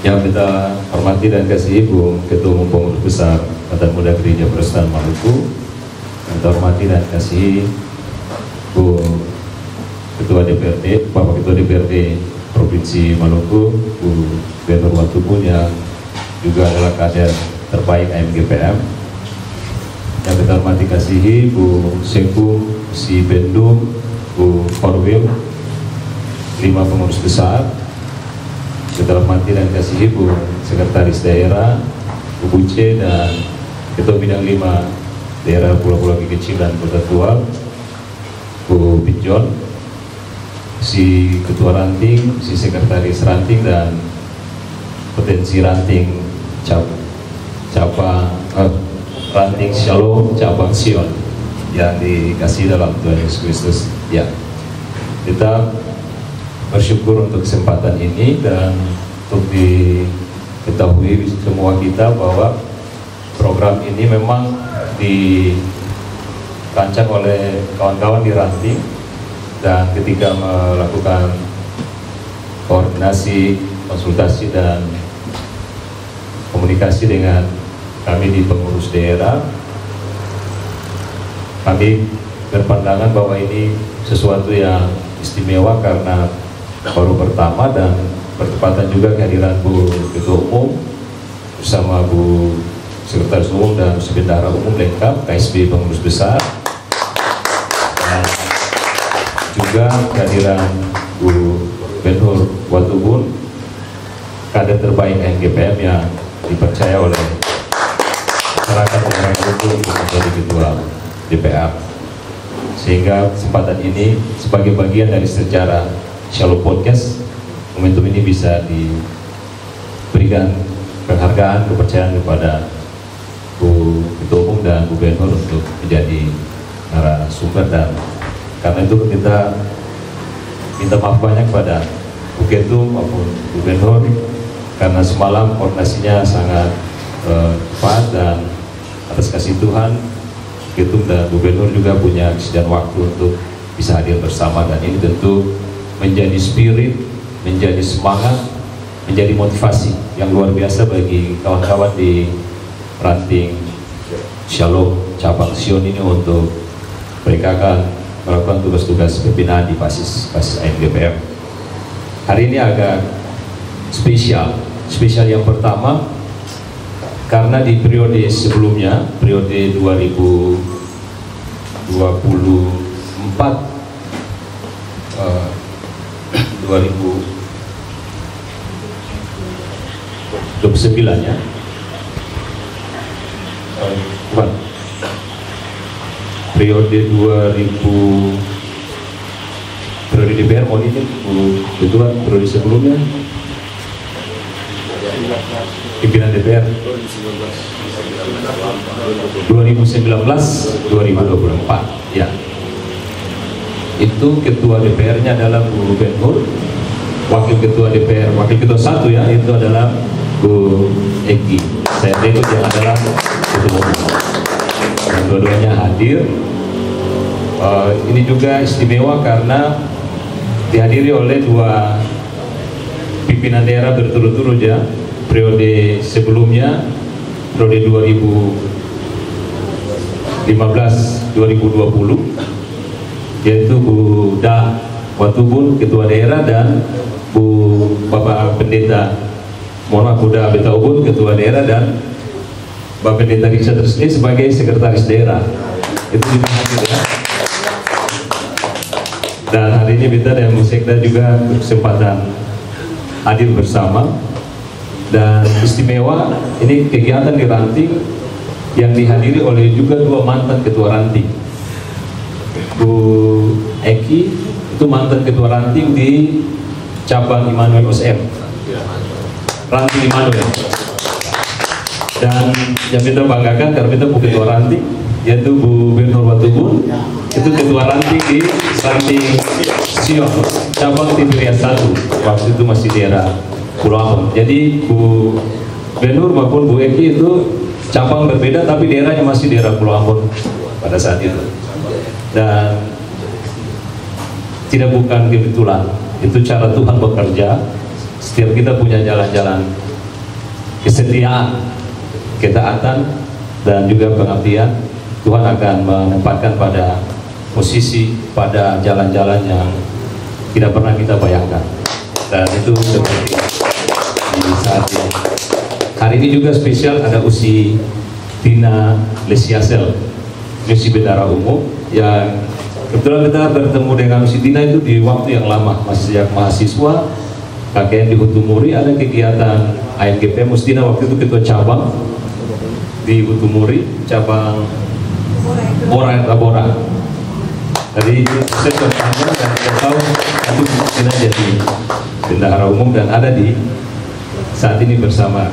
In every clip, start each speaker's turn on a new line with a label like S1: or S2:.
S1: Yang kita hormati dan kasihi Bu Ketua Umum Pengurus Besar Ikatan Muda Gereja Protestan Maluku, yang kita hormati dan kasihi Bu Ketua DPRD, Bapak Ketua DPRD Provinsi Maluku, Bu Benhur Watubun yang juga adalah kader terbaik AMGPM. Yang kita hormati kasihi Bu Seku, Si Bendum, Bu Korwil, 5 pengurus besar. Kita hormati dan kasihi Bu Sekretaris Daerah, Bu Buce, dan Ketua Bidang 5 Daerah Pulau-Pulau Kecil dan Kota Tua, Bu Pijon, si Ketua Ranting, si Sekretaris Ranting, dan Potensi Ranting Ranting Shalom Cabang Sion yang dikasih dalam Tuhan Yesus Kristus. Ya, kita bersyukur untuk kesempatan ini dan untuk diketahui semua kita bahwa program ini memang dirancang oleh kawan-kawan di Ranting, dan ketika melakukan koordinasi, konsultasi dan komunikasi dengan kami di pengurus daerah, kami berpandangan bahwa ini sesuatu yang istimewa karena baru pertama dan bertepatan juga kehadiran Bu Ketua Umum bersama Bu Sekretaris Umum dan Bendahara Umum lengkap, KSB Pengurus Besar, dan juga kehadiran Bu Benhur Watubun, kader terbaik AMGPM yang dipercaya oleh masyarakat orang hukum untuk menjadi Ketua DPR. Sehingga kesempatan ini sebagai bagian dari sejarah Shalom Podcast, momentum ini bisa diberikan penghargaan, kepercayaan kepada Bu Ketua Umum dan Bu Benhur untuk menjadi narasumber, dan karena itu kita minta maaf banyak pada Bu Ketua maupun Bu Benhur karena semalam koordinasinya sangat cepat, dan atas kasih Tuhan Ketua dan Bu Benhur juga punya kesediaan waktu untuk bisa hadir bersama, dan ini tentu menjadi spirit, menjadi semangat, menjadi motivasi yang luar biasa bagi kawan-kawan di Ranting Shalom Cabang Sion ini untuk mereka akan melakukan tugas-tugas pembinaan di basis AMGPM. Hari ini agak spesial yang pertama karena di periode sebelumnya, periode 2029 ya, periode DPR mau ini ketua periode sebelumnya pimpinan DPR 2019-2024 ya, itu ketua DPR-nya adalah Bu Benhur, wakil ketua DPR, wakil ketua 1 ya, itu adalah Bu Eki. Saya itu yang adalah ketua umum, dan dua-duanya hadir. Ini juga istimewa karena dihadiri oleh 2 pimpinan daerah berturut-turut ya, periode sebelumnya, periode 2015-2020, yaitu Bu Da Watubun, Ketua Daerah, dan Bapak Pendeta, Bu Da Betaubun, Ketua Daerah, dan Bapak Pendeta Richard Resni sebagai Sekretaris Daerah. Itu juga hadir ya. Dan hari ini kita dan Bu Sekda juga berkesempatan hadir bersama, dan istimewa ini kegiatan di Ranting yang dihadiri oleh juga 2 mantan ketua Ranting. Bu Eki itu mantan ketua Ranting di cabang Immanuel OSM Ranting Immanuel, dan yang kita banggakan karena kita Bu Ketua Ranting yaitu Bu Benhur Watubun, itu ketua Ranting di Ranting Sion cabang Tiberias 1, waktu itu masih daerah Pulau Ambon. Jadi Bu Benhur maupun Bu Eki itu cabang berbeda tapi daerahnya masih daerah Pulau Ambon pada saat itu, dan tidak bukan kebetulan, itu cara Tuhan bekerja. Setiap kita punya jalan-jalan kesetiaan, ketaatan, dan juga pengabdian, Tuhan akan menempatkan pada posisi, pada jalan-jalan yang tidak pernah kita bayangkan. Dan itu seperti di saat ini. Hari ini juga spesial, ada Usi Tina Lesiasel, Usi Bendara Umum, yang kebetulan kita bertemu dengan Usi Tina itu di waktu yang lama, masih sejak mahasiswa KKN di Hutumuri. Ada kegiatan AMGP, Mustina waktu itu ketua cabang di Hutumuri, cabang Bora. Jadi saya bertanya dan saya tahu nanti Mustina jadi bendahara umum dan ada di saat ini bersama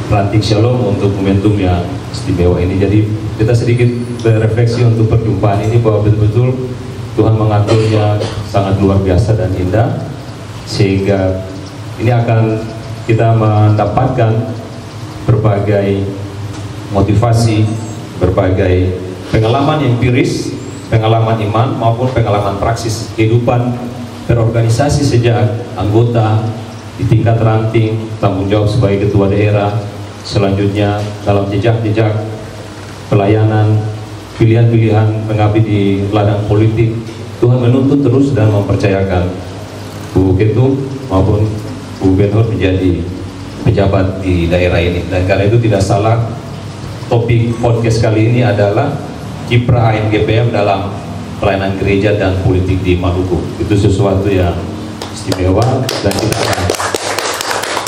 S1: Ranting Shalom untuk momentum yang istimewa ini. Jadi kita sedikit berefleksi untuk perjumpaan ini bahwa betul-betul Tuhan mengaturnya sangat luar biasa dan indah, sehingga ini akan kita mendapatkan berbagai motivasi, berbagai pengalaman empiris, pengalaman iman maupun pengalaman praksis kehidupan berorganisasi sejak anggota di tingkat ranting, tanggung jawab sebagai ketua daerah, selanjutnya dalam jejak-jejak pelayanan, pilihan-pilihan mengabdi di ladang politik. Tuhan menuntut terus dan mempercayakan Bu Ketum maupun Bu Benhur menjadi pejabat di daerah ini. Dan karena itu tidak salah, topik podcast kali ini adalah kiprah AMGPM dalam pelayanan gereja dan politik di Maluku. Itu sesuatu yang istimewa dan kita akan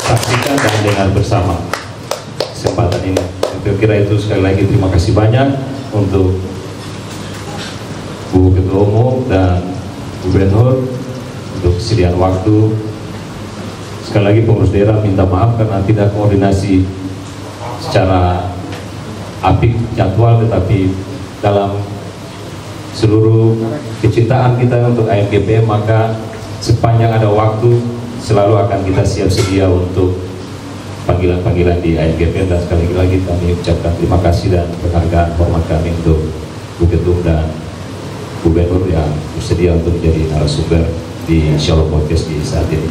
S1: saksikan dan dengar bersama kesempatan ini. Saya kira itu. Sekali lagi terima kasih banyak untuk Bu Ketua Umum dan Bu Benhur untuk kesediaan waktu. Sekali lagi pengurus daerah minta maaf karena tidak koordinasi secara apik jadwal, tetapi dalam seluruh kecintaan kita untuk AMGPM, maka sepanjang ada waktu selalu akan kita siap sedia untuk panggilan-panggilan di AMGPM. Dan sekali lagi kami ucapkan terima kasih dan penghargaan hormat kami untuk Bu Ketum dan Bu Benhur yang bersedia untuk menjadi narasumber di Shalom Podcast di saat ini.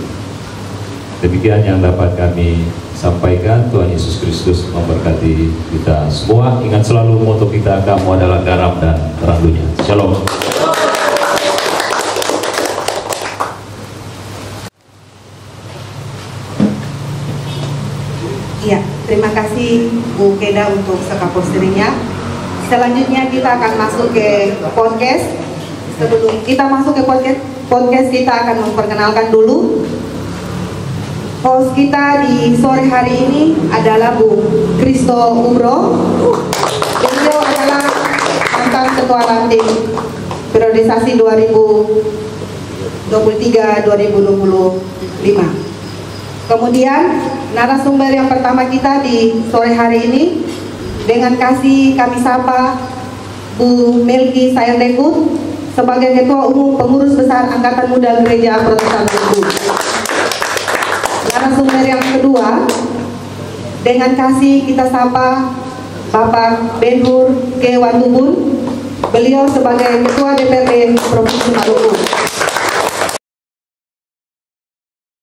S1: Demikian yang dapat kami sampaikan. Tuhan Yesus Kristus memberkati kita semua. Ingat selalu moto kita, kamu adalah garam dan terang dunia. Shalom.
S2: Iya, terima kasih Bu Keda untuk sekaposterinya. Selanjutnya kita akan masuk ke podcast. Sebelum kita masuk ke podcast kita akan memperkenalkan dulu. Host kita di sore hari ini adalah Bu Kristo Umro. Beliau adalah mantan Ketua Ranting Periodisasi 2023-2025. Kemudian narasumber yang pertama kita di sore hari ini, dengan kasih kami sapa Bu Melki Sayendekut sebagai Ketua Umum Pengurus Besar Angkatan Muda Gereja Protestan Maluku. Narasumber yang kedua, dengan kasih kita sapa Bapak Benhur K. Watubun, beliau sebagai Ketua DPRD Provinsi Maluku.